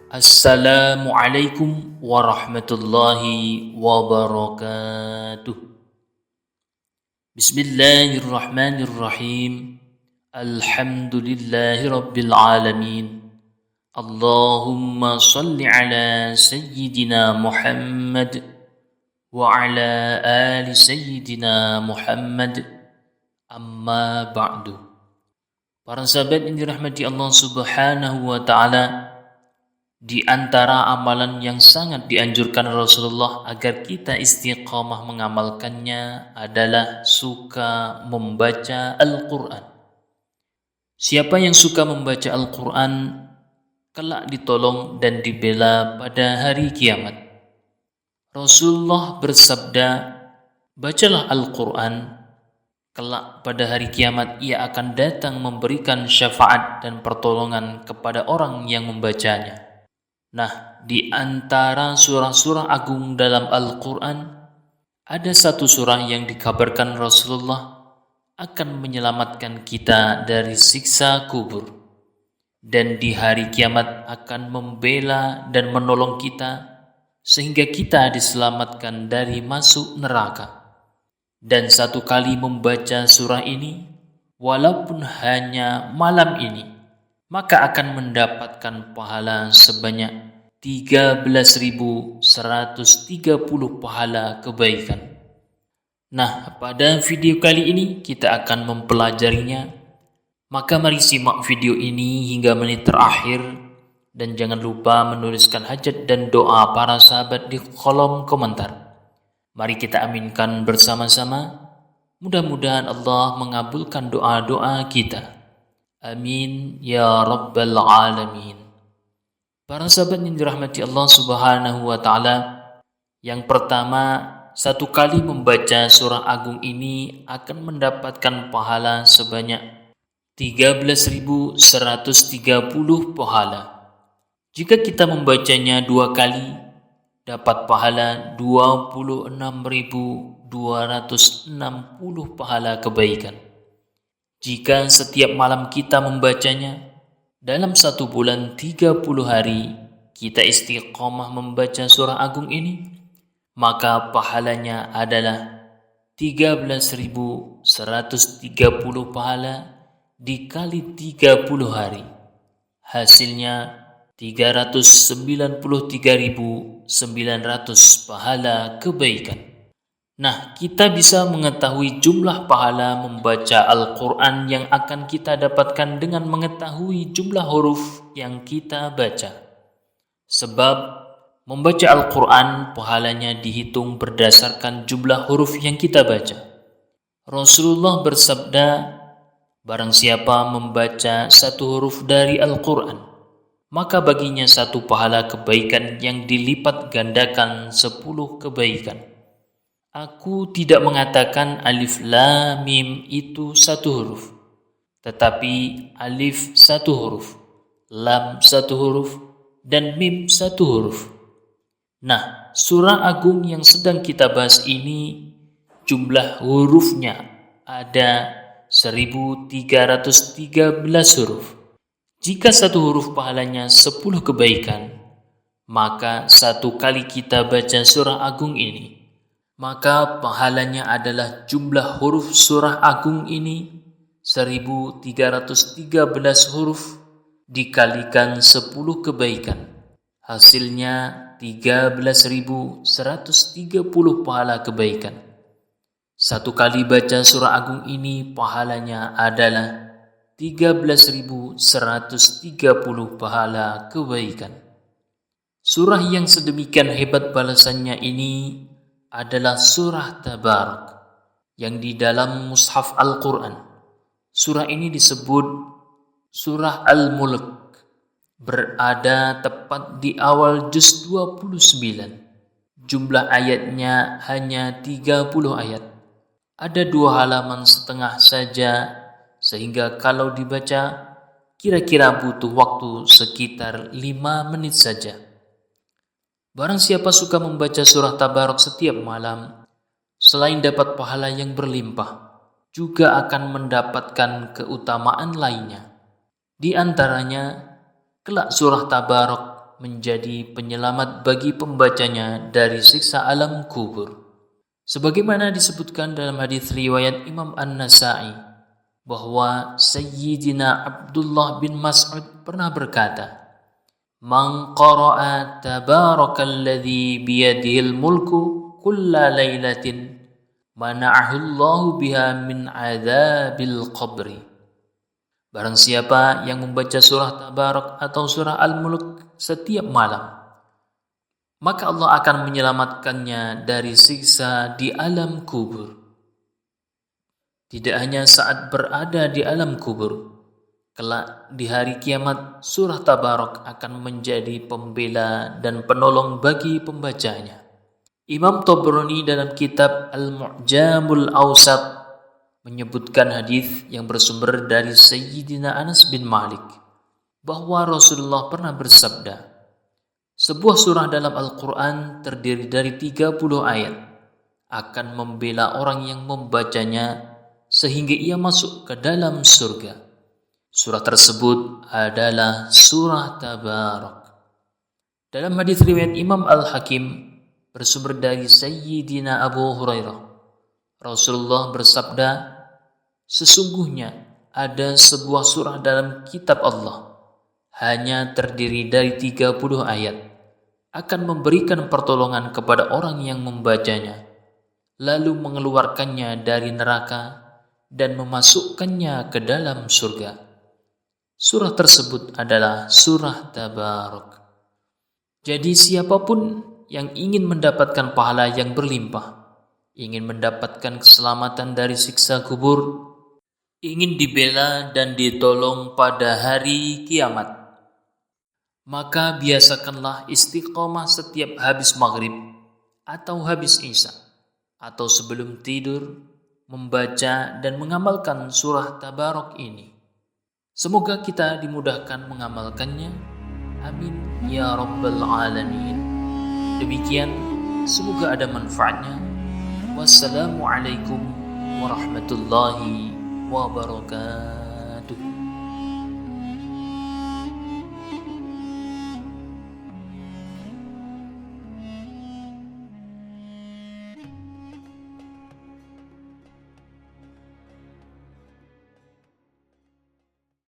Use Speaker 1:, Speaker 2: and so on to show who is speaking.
Speaker 1: Assalamualaikum warahmatullahi wabarakatuh. Bismillahirrahmanirrahim. Alhamdulillahi rabbil alamin. Allahumma salli ala sayyidina Muhammad wa ala ali sayyidina Muhammad. Amma ba'du. Para sahabat yang dirahmati Allah Subhanahu wa taala, di antara amalan yang sangat dianjurkan Rasulullah agar kita istiqamah mengamalkannya adalah suka membaca Al-Quran. Siapa yang suka membaca Al-Quran, kelak ditolong dan dibela pada hari kiamat. Rasulullah bersabda, bacalah Al-Quran, kelak pada hari kiamat ia akan datang memberikan syafaat dan pertolongan kepada orang yang membacanya. Nah, di antara surah-surah agung dalam Al-Quran, ada satu surah yang dikabarkan Rasulullah akan menyelamatkan kita dari siksa kubur, dan di hari kiamat akan membela dan menolong kita, sehingga kita diselamatkan dari masuk neraka. Dan satu kali membaca surah ini, walaupun hanya malam ini, maka akan mendapatkan pahala sebanyak 13.130 pahala kebaikan. Nah, pada video kali ini kita akan mempelajarinya. Maka mari simak video ini hingga menit terakhir dan jangan lupa menuliskan hajat dan doa para sahabat di kolom komentar. Mari kita aminkan bersama-sama. Mudah-mudahan Allah mengabulkan doa-doa kita. Amin ya rabbal alamin. Para sahabat yang dirahmati Allah Subhanahu wa taala, yang pertama, satu kali membaca surah agung ini akan mendapatkan pahala sebanyak 13.130 pahala. Jika kita membacanya 2 kali, dapat pahala 26.260 pahala kebaikan. Jika setiap malam kita membacanya, dalam 1 bulan 30 hari kita istiqamah membaca surah agung ini, maka pahalanya adalah 13.130 pahala dikali 30 hari. Hasilnya 393.900 pahala kebaikan. Nah, kita bisa mengetahui jumlah pahala membaca Al-Quran yang akan kita dapatkan dengan mengetahui jumlah huruf yang kita baca. Sebab membaca Al-Quran pahalanya dihitung berdasarkan jumlah huruf yang kita baca. Rasulullah bersabda, barang siapa membaca 1 huruf dari Al-Quran, maka baginya 1 pahala kebaikan yang dilipat gandakan 10 kebaikan. Aku tidak mengatakan alif lam mim itu 1 huruf, tetapi alif 1 huruf, lam 1 huruf, dan mim 1 huruf. Nah, surah agung yang sedang kita bahas ini jumlah hurufnya ada 1313 huruf. Jika 1 huruf pahalanya 10 kebaikan, maka 1 kali kita baca surah agung ini, maka pahalanya adalah jumlah huruf surah agung ini 1313 huruf dikalikan 10 kebaikan. Hasilnya 13.130 pahala kebaikan. 1 kali baca surah agung ini pahalanya adalah 13.130 pahala kebaikan. Surah yang sedemikian hebat balasannya ini adalah surah Tabarak yang di dalam mushaf Al-Quran. Surah ini disebut surah Al-Mulk, berada tepat di awal juz 29. Jumlah ayatnya hanya 30 ayat. Ada 2 halaman setengah saja, sehingga kalau dibaca kira-kira butuh waktu sekitar 5 menit saja. Barang siapa suka membaca surah Tabarak setiap malam, selain dapat pahala yang berlimpah, juga akan mendapatkan keutamaan lainnya. Di antaranya, kelak surah Tabarak menjadi penyelamat bagi pembacanya dari siksa alam kubur. Sebagaimana disebutkan dalam hadis riwayat Imam An-Nasa'i bahwa Sayyidina Abdullah bin Mas'ud pernah berkata, "Man qara'a tabarakalladzi biyadihil mulku kulla lailatin mana'ahullahu biha min adzabil qabri." Barang siapa yang membaca surah Tabarak atau surah Al-Mulk setiap malam, maka Allah akan menyelamatkannya dari siksa di alam kubur. Tidak hanya saat berada di alam kubur, kelak di hari kiamat surah Tabarak akan menjadi pembela dan penolong bagi pembacanya. Imam Tabrani dalam kitab Al-Mu'jamul Awsat menyebutkan hadis yang bersumber dari Sayyidina Anas bin Malik bahwa Rasulullah pernah bersabda, sebuah surah dalam Al-Quran terdiri dari 30 ayat akan membela orang yang membacanya sehingga ia masuk ke dalam surga. Surah tersebut adalah surah Tabarak. Dalam hadis riwayat Imam Al-Hakim bersumber dari Sayyidina Abu Hurairah, Rasulullah bersabda, sesungguhnya ada sebuah surah dalam kitab Allah hanya terdiri dari 30 ayat akan memberikan pertolongan kepada orang yang membacanya, lalu mengeluarkannya dari neraka dan memasukkannya ke dalam surga. Surah tersebut adalah surah Tabarak. Jadi siapapun yang ingin mendapatkan pahala yang berlimpah, ingin mendapatkan keselamatan dari siksa kubur, ingin dibela dan ditolong pada hari kiamat, maka biasakanlah istiqomah setiap habis maghrib atau habis isya atau sebelum tidur membaca dan mengamalkan surah Tabarak ini. Semoga kita dimudahkan mengamalkannya. Amin ya rabbal alamin. Demikian, semoga ada manfaatnya. Wassalamualaikum warahmatullahi wabarakatuh.